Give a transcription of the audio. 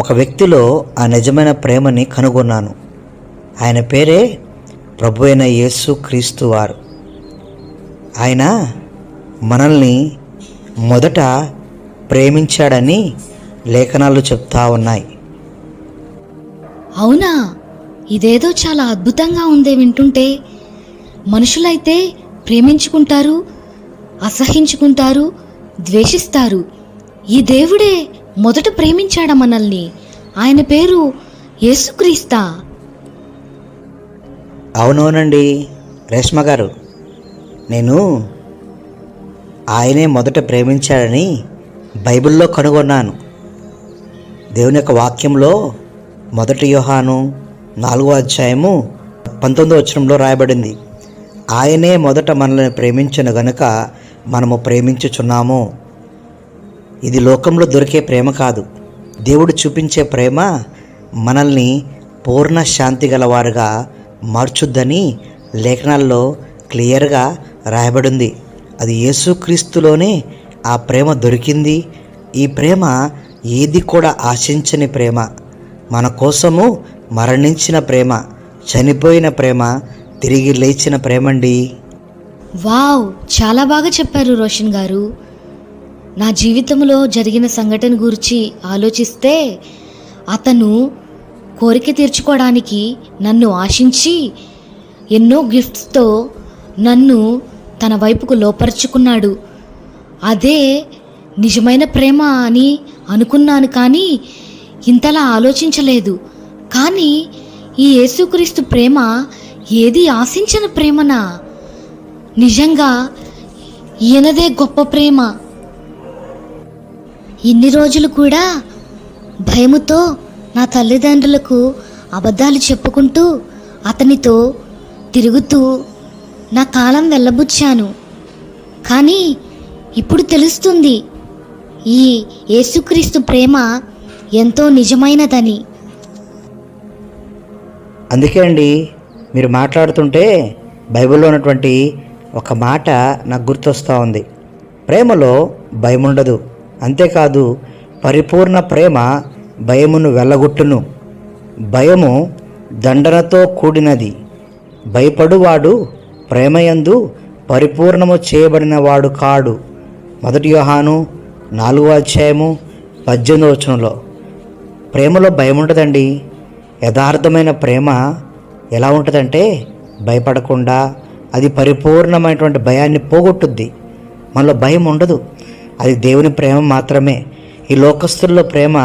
ఒక వ్యక్తిలో ఆ నిజమైన ప్రేమని కనుగొన్నాను. ఆయన పేరే ప్రభు అయిన యేసు క్రీస్తు వారు. ఆయన మనల్ని మొదట ప్రేమించాడని లేఖనాలు చెప్తా ఉన్నాయి. అవునా? ఇదేదో చాలా అద్భుతంగా ఉందే వింటుంటే. మనుషులైతే ప్రేమించుకుంటారు, అసహించుకుంటారు, ద్వేషిస్తారు. ఈ దేవుడే మొదట ప్రేమించాడా మనల్ని? ఆయన పేరు యేసుక్రీస్తా? అవునవునండి రేష్మ గారు, నేను ఆయనే మొదట ప్రేమించాడని బైబిల్లో కనుగొన్నాను. దేవుని యొక్క వాక్యంలో 1 యోహాను 4:19 రాయబడింది, ఆయనే మొదట మనల్ని ప్రేమించను గనుక మనము ప్రేమించుచున్నాము. ఇది లోకంలో దొరికే ప్రేమ కాదు. దేవుడు చూపించే ప్రేమ మనల్ని పూర్ణ శాంతి గలవారుగా మార్చుద్దని లేఖనాల్లో క్లియర్గా రాయబడింది. అది యేసుక్రీస్తులోనే ఆ ప్రేమ దొరికింది. ఈ ప్రేమ ఏది కూడా ఆశించని ప్రేమ, మన కోసము మరణించిన ప్రేమ, చనిపోయిన ప్రేమ, తిరిగి లేచిన ప్రేమండి. వావ్, చాలా బాగా చెప్పారు రోషన్ గారు. నా జీవితంలో జరిగిన సంఘటన గురించి ఆలోచిస్తే, అతను కోరిక తీర్చుకోవడానికి నన్ను ఆశించి ఎన్నో గిఫ్ట్స్తో నన్ను తన వైపుకు లోపరుచుకున్నాడు. అదే నిజమైన ప్రేమ అని అనుకున్నాను, కానీ ఇంతలా ఆలోచించలేదు. కానీ ఈ యేసుక్రీస్తు ప్రేమ ఏది ఆశించని ప్రేమనా? నిజంగా ఈయనదే గొప్ప ప్రేమ. ఇన్ని రోజులు కూడా భయముతో నా తల్లిదండ్రులకు అబద్ధాలు చెప్పుకుంటూ అతనితో తిరుగుతూ నా కాలం వెళ్ళబుచ్చాను. కానీ ఇప్పుడు తెలుస్తుంది ఈ యేసుక్రీస్తు ప్రేమ ఎంతో నిజమైనదని. అందుకే అండి, మీరు మాట్లాడుతుంటే బైబిల్లో ఉన్నటువంటి ఒక మాట నాకు గుర్తొస్తూ ఉంది. ప్రేమలో భయం ఉండదు, అంతేకాదు పరిపూర్ణ ప్రేమ భయమును వెళ్ళగొట్టును. భయము దండనతో కూడినది, భయపడువాడు ప్రేమయందు పరిపూర్ణము చేయబడిన వాడు కాడు. 1 యోహాను 4:18 ప్రేమలో భయం ఉంటుందండి. యథార్థమైన ప్రేమ ఎలా ఉంటుందంటే భయపడకుండా, అది పరిపూర్ణమైనటువంటి భయాన్ని పోగొట్టుద్ది. మనలో భయం ఉండదు. అది దేవుని ప్రేమ మాత్రమే. ఈ లోకస్తుల్లో ప్రేమ